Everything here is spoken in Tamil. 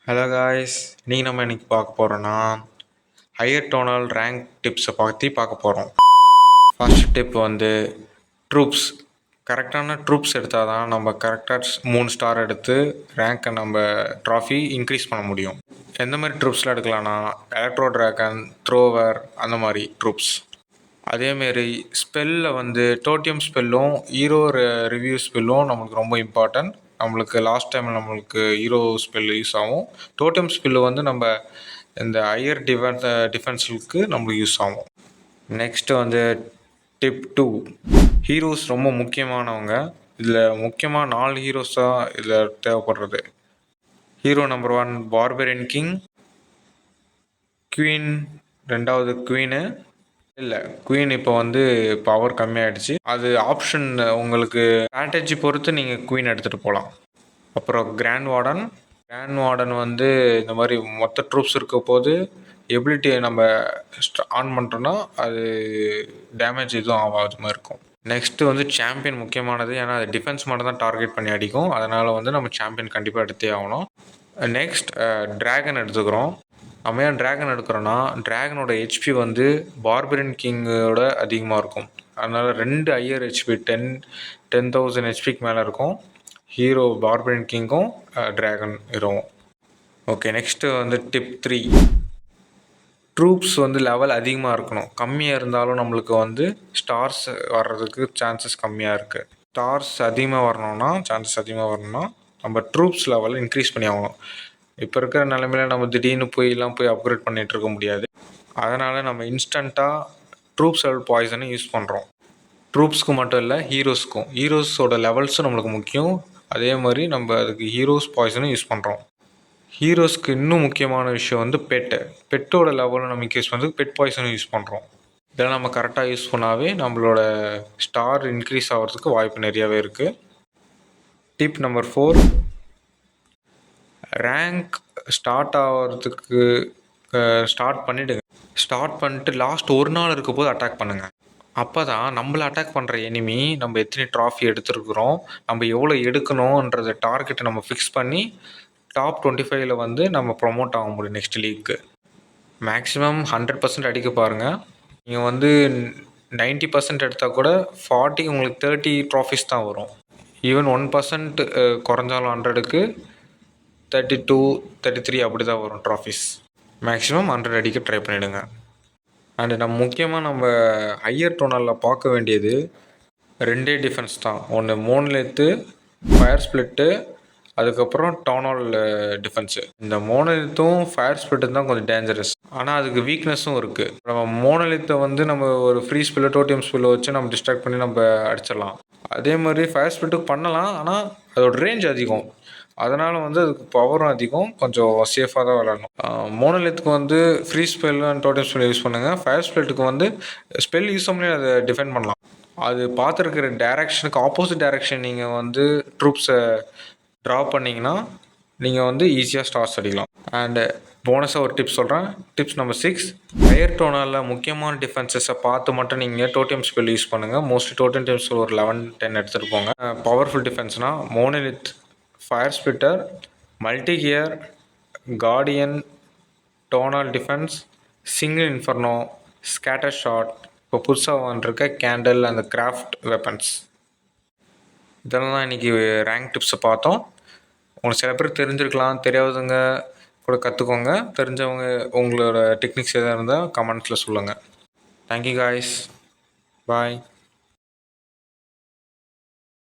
ஹலோ காய்ஸ், நீங்கள் நம்ம இன்னைக்கு பார்க்க போகிறோன்னா ஹையர் டோனல் ரேங்க் டிப்ஸை பற்றி பார்க்க போகிறோம். ஃபர்ஸ்ட் டிப் வந்து ட்ரூப்ஸ். கரெக்டான ட்ரூப்ஸ் எடுத்தால் தான் நம்ம கரெக்டாக 3 ஸ்டார் எடுத்து ரேங்க்கை நம்ம ட்ராஃபி இன்க்ரீஸ் பண்ண முடியும். எந்த மாதிரி ட்ரூப்ஸ்லாம் எடுக்கலாம்னா எலக்ட்ரோ ட்ராகன், த்ரோவர் அந்த மாதிரி ட்ரூப்ஸ். அதேமாரி ஸ்பெல்லில் வந்து டோட்டியம் ஸ்பெல்லும் ஹீரோ ரிவ்யூ ஸ்பெல்லும் நம்மளுக்கு ரொம்ப இம்பார்ட்டன்ட். நம்மளுக்கு லாஸ்ட் டைம் நம்மளுக்கு ஹீரோ ஸ்பெல் யூஸ் ஆகும். டோட்டம் ஸ்பெல்லு வந்து நம்ம இந்த ஹையர் டிஃபென்ஸுக்கு நம்மளுக்கு யூஸ் ஆகும். நெக்ஸ்ட்டு வந்து டிப் 2, ஹீரோஸ் ரொம்ப முக்கியமானவங்க. இதில் முக்கியமாக 4 ஹீரோஸ் தான் இதில் தேவைப்படுறது. Hero number 1 barbarian king, queen 2வது குவீனு. இல்லை, குவீன் இப்போ வந்து பவர் கம்மியாகிடுச்சு. அது ஆப்ஷன், உங்களுக்கு ஸ்ட்ராட்டஜி பொறுத்து நீங்கள் குவீன் எடுத்துகிட்டு போகலாம். அப்புறம் கிராண்ட் வார்டன் வந்து இந்த மாதிரி மொத்த ட்ரூப்ஸ் இருக்க போது எபிலிட்டியை நம்ம ஆன் பண்ணுறோன்னா அது டேமேஜ் எதுவும் ஆகாத மாதிரி இருக்கும். நெக்ஸ்ட்டு வந்து சாம்பியன் முக்கியமானது. ஏன்னா அது டிஃபென்ஸ் மட்டும் தான் டார்கெட் பண்ணி அடிக்கும். அதனால் வந்து நம்ம சாம்பியன் கண்டிப்பாக எடுத்தே ஆகணும். நெக்ஸ்ட் ட்ராகன் எடுத்துக்கிறோம். நம்ம ஏன் ட்ராகன் எடுக்கிறோன்னா ட்ராகனோட ஹெச்பி வந்து பார்பரியன் கிங்கோட அதிகமாக இருக்கும். அதனால் 2 ஹையர் ஹெச்பி 10,000 ஹெச்பிக்கு மேலே இருக்கும். ஹீரோ பார்பரியன் கிங்கும் ட்ராகன் ஹீரோவும். ஓகே, நெக்ஸ்ட்டு வந்து டிப் 3, ட்ரூப்ஸ் வந்து லெவல் அதிகமாக இருக்கணும். கம்மியாக இருந்தாலும் நம்மளுக்கு வந்து ஸ்டார்ஸ் வர்றதுக்கு சான்சஸ் கம்மியாக இருக்குது. ஸ்டார்ஸ் அதிகமாக வரணும்னா நம்ம ட்ரூப்ஸ் லெவலில் இன்க்ரீஸ் பண்ணி ஆகணும். இப்போ இருக்கிற நிலைமையில நம்ம திடீர்னு போய் அப்கிரேட் பண்ணிகிட்டு இருக்க முடியாது. அதனால் நம்ம இன்ஸ்டண்ட்டாக ட்ரூப்ஸ் லெவல் பாய்சனை யூஸ் பண்ணுறோம். ட்ரூப்ஸ்க்கு மட்டும் இல்லை, ஹீரோஸோட லெவல்ஸும் நம்மளுக்கு முக்கியம். அதே மாதிரி நம்ம அதுக்கு ஹீரோஸ் பாய்சனும் யூஸ் பண்ணுறோம். ஹீரோஸ்க்கு இன்னும் முக்கியமான விஷயம் வந்து பெட்டோட லெவலும் நம்ம இன்க்ரீஸ் பண்ணுறதுக்கு பெட் பாய்சனும் யூஸ் பண்ணுறோம். இதெல்லாம் நம்ம கரெக்டாக யூஸ் பண்ணாவே நம்மளோட ஸ்டார் இன்க்ரீஸ் ஆகிறதுக்கு வாய்ப்பு நிறையாவே இருக்குது. டிப் நம்பர் 4, ரேங்க் ஸ்டார்ட் ஆகிறதுக்கு ஸ்டார்ட் பண்ணிட்டு லாஸ்ட் ஒரு நாள் இருக்க போது அட்டாக் பண்ணுங்கள். அப்போ தான் நம்மளை அட்டாக் பண்ணுற எனிமி நம்ம எத்தனை ட்ராஃபி எடுத்துருக்குறோம், நம்ம எவ்வளோ எடுக்கணுன்றத டார்கெட்டை நம்ம ஃபிக்ஸ் பண்ணி டாப் 25ல் வந்து நம்ம ப்ரொமோட் ஆக முடியும் நெக்ஸ்ட் லீக்கு. மேக்ஸிமம் 100% அடிக்க பாருங்கள். நீங்கள் வந்து 90% எடுத்தால் கூட 40, உங்களுக்கு 30 ட்ராஃபிஸ் தான் வரும். ஈவன் 1% குறைஞ்சாலும் 100க்கு 32, 33 அப்படி தான் வரும் ட்ராஃபிஸ். மேக்ஸிமம் 100 அடிக்க ட்ரை பண்ணிவிடுங்க. அண்டு நம்ம ஹையர் டோனலில் பார்க்க வேண்டியது 2 டிஃபென்ஸ் தான். ஒன்று மோனலித்து, ஃபயர் ஸ்பிளிட்டு, அதுக்கப்புறம் டவுனால் டிஃபென்ஸு. இந்த மோனலித்தும் ஃபயர் ஸ்பிளிட்டும் தான் கொஞ்சம் டேஞ்சரஸ். ஆனால் அதுக்கு வீக்னஸும் இருக்குது. நம்ம மோனலித்தை வந்து நம்ம ஒரு ஃப்ரீ ஸ்பில்லை டோட்டியம் ஸ்பில்லை வச்சு நம்ம டிஸ்ட்ராக்ட் பண்ணி நம்ம அடிச்சிடலாம். அதே மாதிரி ஃபயர் ஸ்பிளிட்டுக்கு பண்ணலாம், ஆனால் அதோட ரேஞ்ச் அதிகம். அதனால் வந்து அதுக்கு பவரும் அதிகம். கொஞ்சம் சேஃபாக தான் விளாடணும். மோனலித்துக்கு வந்து free spell and totium spell use பண்ணுங்கள். ஃபயர் ஸ்பிளிட்டுக்கு வந்து ஸ்பெல் யூஸ் பண்ணி அதை டிஃபெண்ட் பண்ணலாம். அது பார்த்துருக்கிற டேரெக்ஷனுக்கு ஆப்போசிட் டேரெக்ஷன் நீங்கள் வந்து ட்ரூப்ஸை ட்ரா பண்ணிங்கன்னா நீங்கள் வந்து ஈஸியாக ஸ்டார்ஸ் அடிக்கலாம். அண்டு போனஸாக ஒரு டிப்ஸ் சொல்கிறேன். டிப்ஸ் நம்பர் 6, ஹையர் டோனலில் முக்கியமான டிஃபென்சஸை பார்த்து மட்டும் நீங்கள் டோட்டியம் ஸ்பெல் யூஸ் பண்ணுங்கள். மோஸ்ட்லி டோட்டியம் ஸ்பெல் ஒரு 11-10 எடுத்துகிட்டு போங்க. பவர்ஃபுல் டிஃபென்ஸ்னால் monolith, fire splitter, multi gear, guardian, tonal defence, single inferno, scatter shot, இப்போ புதுசாக வந்துருக்க கேண்டில் அந்த கிராஃப்ட் வெப்பன்ஸ். இதெல்லாம் தான் இன்றைக்கி ரேங்க் டிப்ஸை பார்த்தோம். உங்களுக்கு சில பேர் தெரிஞ்சிருக்கலாம், தெரியாதவங்க கூட கற்றுக்கோங்க. தெரிஞ்சவங்க உங்களோட டெக்னிக்ஸ் எதாக இருந்தால் கமெண்ட்ஸில் சொல்லுங்கள். தேங்க்யூ காய்ஸ், பாய்.